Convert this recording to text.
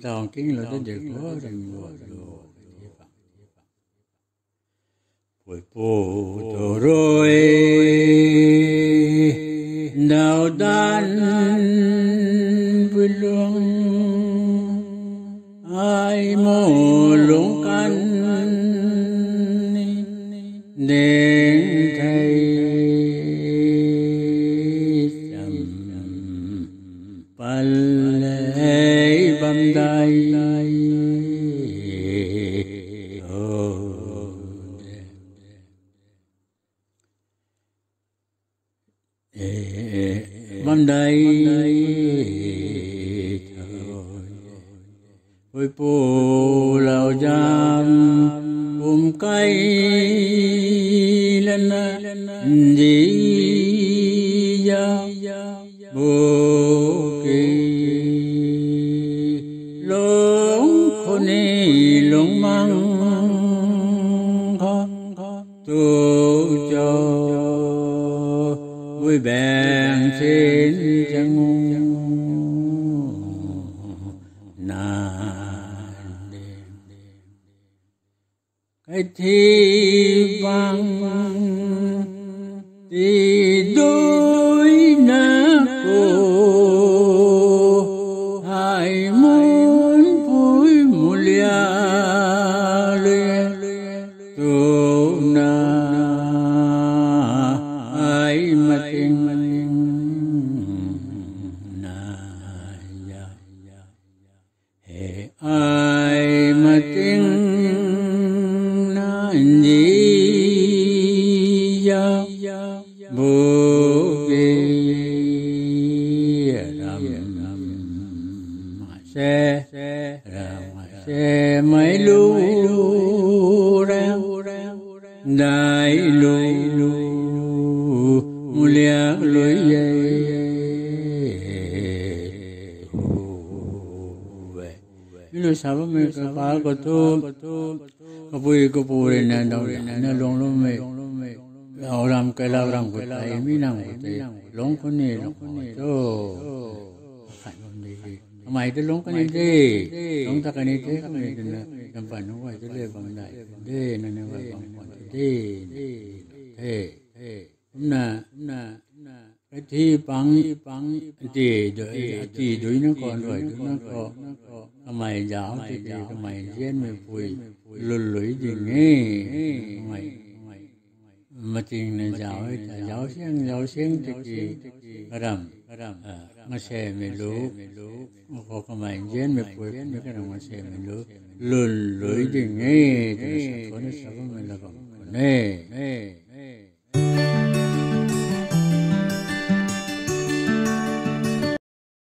tao kính là đến được có đừng ngồi đồ buổi bồ đồ rồi đào tan vui luông ai mô lũng căn đến thầy sầm pal lệ bầm đai bầm đai với bồ lao giam cây lên gì ya bồ kỳ lũng khôn ni lũng mang khó tu cho vui bèn xin chẳng cái thi vang thì đôi nát cô hai muốn vui một lia tu na ai mà tình na ya ai mà tình ni ya bồ đề ram se mấy lu ram đại lu mulia lối lu sao mà cái ba cái tu cái bùi cái bùi này đâu này long long mày orang cái lao orang cái tay mi nang cái tay long con này long to phải không đi mày tới long cái này đi long ta cái này thế cái này là làm phản không phải cái này bằng đại đi này này phải bằng đi thế nè cái thi bằng thì đối nó còn rồi nó có mày giáo thì mày diễn mày vui lùi gì nghe mày mà tiền này giáo xiên thì rầm mà xe mày lú có cái mày diễn mày vui mấy cái nào mà xe mày lú lùi gì nghe thì nó sao mày là còn nè